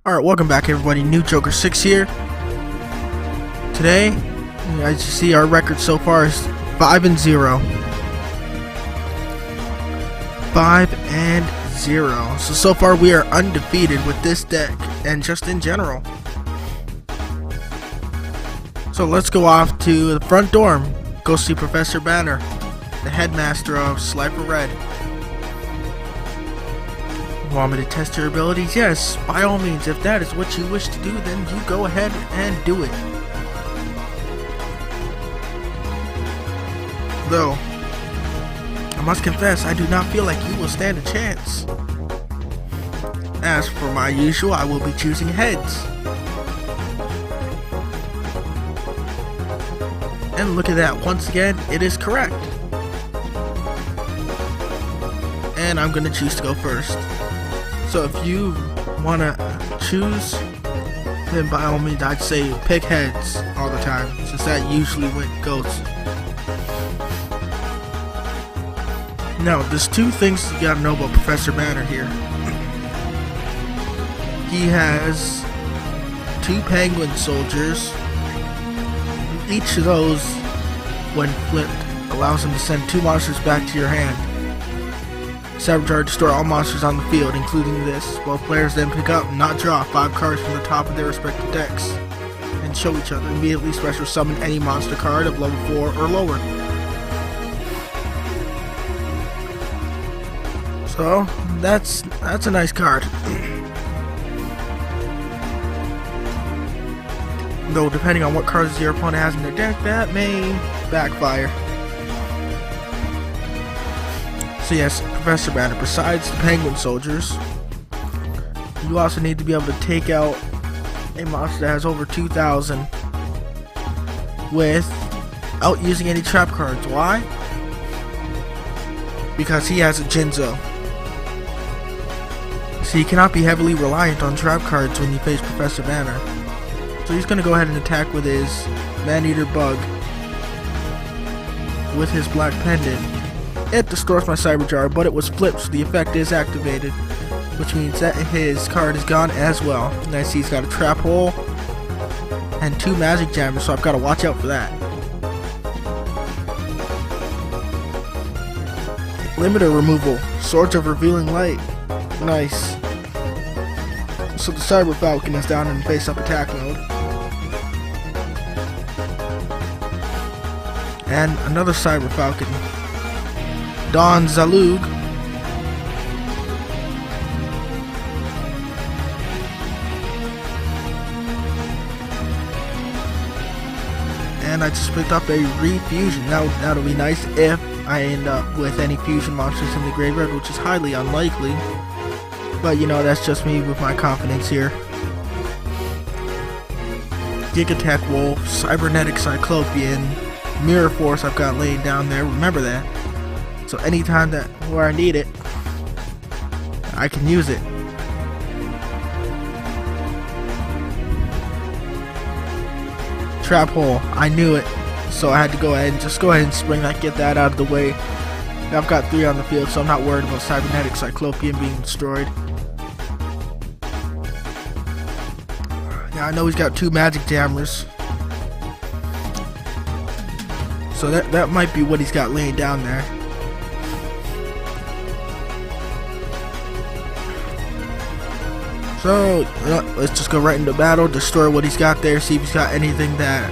Alright, welcome back everybody, New Joker 6 here. Today, as you see, our record so far is 5-0. 5-0. So far we are undefeated with this deck, and just in general. So let's go off to the front dorm, go see Professor Banner, the headmaster of Slifer Red. Want me to test your abilities? Yes, by all means. If that is what you wish to do, then you go ahead and do it. Though, I must confess, I do not feel like you will stand a chance. As for my usual, I will be choosing heads. And look at that, once again, it is correct. And I'm going to choose to go first. So if you want to choose, then by all means I'd say pick heads all the time, since that usually goes. Now, there's two things you gotta know about Professor Banner here. He has two penguin soldiers. Each of those, when flipped, allows him to send two monsters back to your hand. Sabotage destroy all monsters on the field, including this. Both players then pick up and not draw 5 cards from the top of their respective decks and show each other. Immediately special summon any monster card of level 4 or lower. So that's a nice card. Though depending on what cards your opponent has in their deck, that may backfire. So yes, Professor Banner, besides the penguin soldiers, you also need to be able to take out a monster that has over 2,000 without using any trap cards. Why? Because he has a Jinzo. So you cannot be heavily reliant on trap cards when you face Professor Banner. So he's going to go ahead and attack with his Man-Eater Bug with his Black Pendant. It distorts my Cyber Jar, but it was flipped, so the effect is activated, which means that his card is gone as well. And I see he's got a Trap Hole and 2 Magic Jammers, so I've got to watch out for that. Limiter removal, Swords of Revealing Light. Nice. So the Cyber Falcon is down in face-up attack mode. And another Cyber Falcon, Don Zalug. And I just picked up a refusion. That'll be nice if I end up with any fusion monsters in the graveyard, which is highly unlikely. But you know, that's just me with my confidence here. Gigatech Wolf, Cybernetic Cyclopean, Mirror Force I've got laying down there, remember that. So anytime where I need it, I can use it. Trap Hole, I knew it. So I had to go ahead and spring that, get that out of the way. I've got 3 on the field, so I'm not worried about Cybernetic Cyclopean being destroyed. Now I know he's got 2 Magic Jammers. So that might be what he's got laying down there. So let's just go right into battle, destroy what he's got there, see if he's got anything that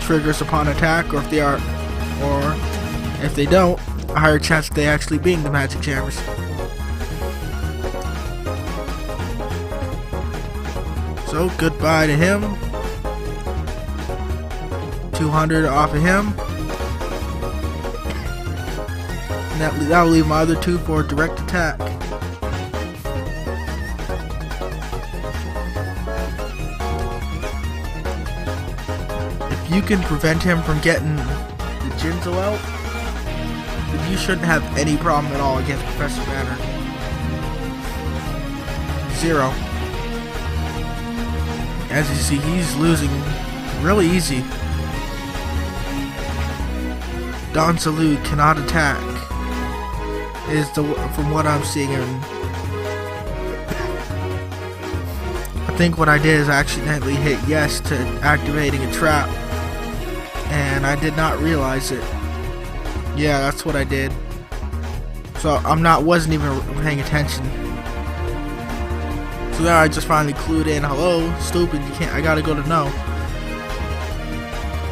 triggers upon attack, or if they don't, a higher chance of they actually being the Magic Jammers. So goodbye to him. 200 off of him. And that'll leave my other 2 for direct attack. If you can prevent him from getting the Jinzo out, then you shouldn't have any problem at all against Professor Banner. 0. As you see, he's losing really easy. Don Salud cannot attack, from what I'm seeing. I think what I did is I accidentally hit yes to activating a trap, and I did not realize it. Yeah, that's what I did. So wasn't even paying attention. So now I just finally clued in. Hello, stupid, you can't, I gotta go to no.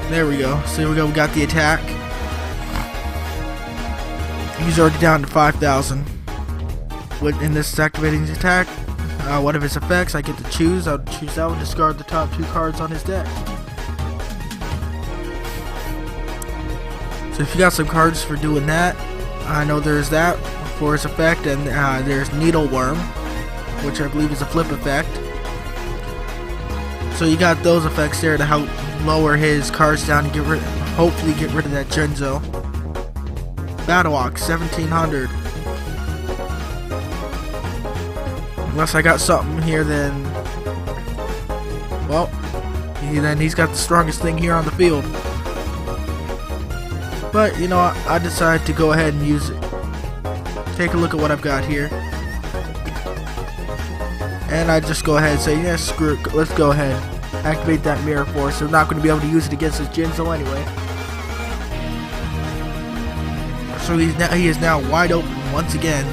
There we go. So here we go, we got the attack. He's already down to 5,000. In this is activating his attack. One of his effects, I get to choose. I'll choose that one, discard the top 2 cards on his deck. So if you got some cards for doing that, I know there's that for his effect, and there's Needleworm, which I believe is a flip effect. So you got those effects there to help lower his cards down and hopefully get rid of that Genzo. Battle Ox, 1700. Unless I got something here, then, well, then he's got the strongest thing here on the field. But, you know, I decided to go ahead and use it. Take a look at what I've got here. And I just go ahead and say, yeah, screw it, let's go ahead. Activate that Mirror Force. We're not going to be able to use it against his Jinzo anyway. So he is now wide open once again.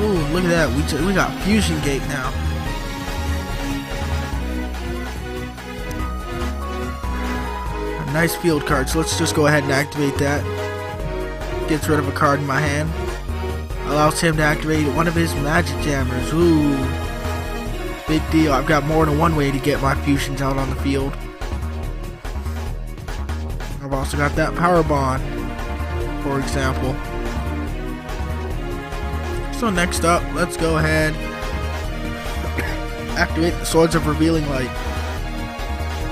Ooh, look at that. We got Fusion Gate now. A nice field card. So let's just go ahead and activate that. Gets rid of a card in my hand. Allows him to activate one of his Magic Jammers. Ooh. Big deal. I've got more than one way to get my fusions out on the field. I've also got that Power Bond, for example. So next up, let's go ahead, activate the Swords of Revealing Light.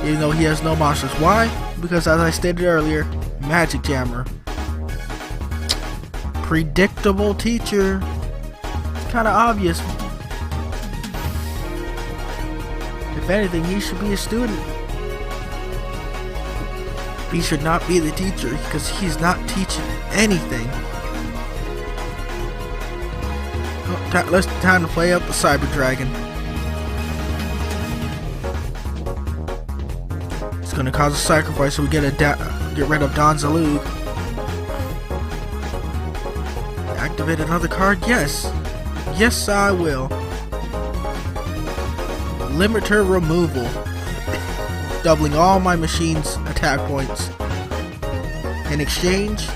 Even though he has no monsters. Why? Because as I stated earlier, Magic Jammer. Predictable teacher. It's kind of obvious. If anything, he should be a student. He should not be the teacher because he's not teaching anything. Time to play up the Cyber Dragon. It's gonna cause a sacrifice, so we get rid of Don Zalug. Activate another card? Yes. Yes, I will. Limiter removal. Doubling all my machine's attack points. In exchange,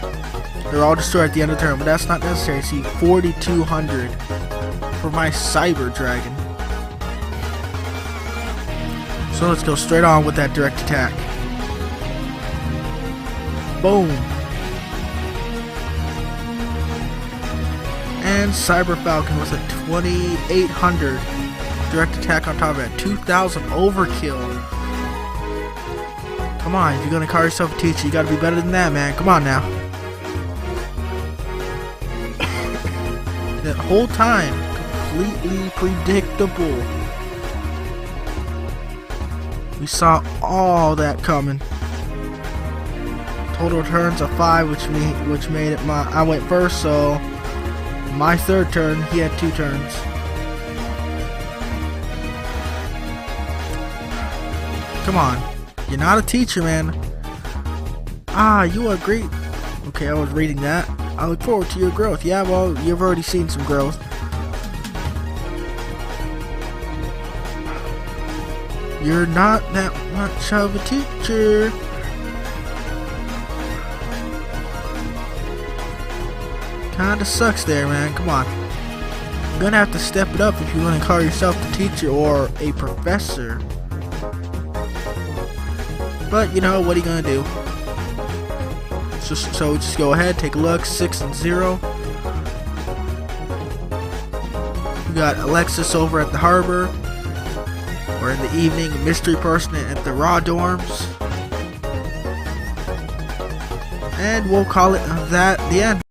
they're all destroyed at the end of the turn, but that's not necessary. See, 4,200 for my Cyber Dragon. So let's go straight on with that direct attack. Boom. And Cyber Falcon with a 2,800 direct attack on top of that. 2,000 overkill. Come on, if you're gonna call yourself a teacher, you gotta be better than that, man. Come on now. That whole time, completely predictable. We saw all that coming. Total turns of 5, which made it I went first, so my third turn, he had 2 turns. Come on. You're not a teacher, man. Ah, you are great. Okay, I was reading that. I look forward to your growth. Yeah, well, you've already seen some growth. You're not that much of a teacher. Kinda sucks there, man. Come on. You're gonna have to step it up if you want to call yourself a teacher or a professor. But, you know, what are you gonna do? So just go ahead, take a look. 6 and 0. We got Alexis over at the harbor. Or in the evening, a mystery person at the Raw dorms. And we'll call it that the end.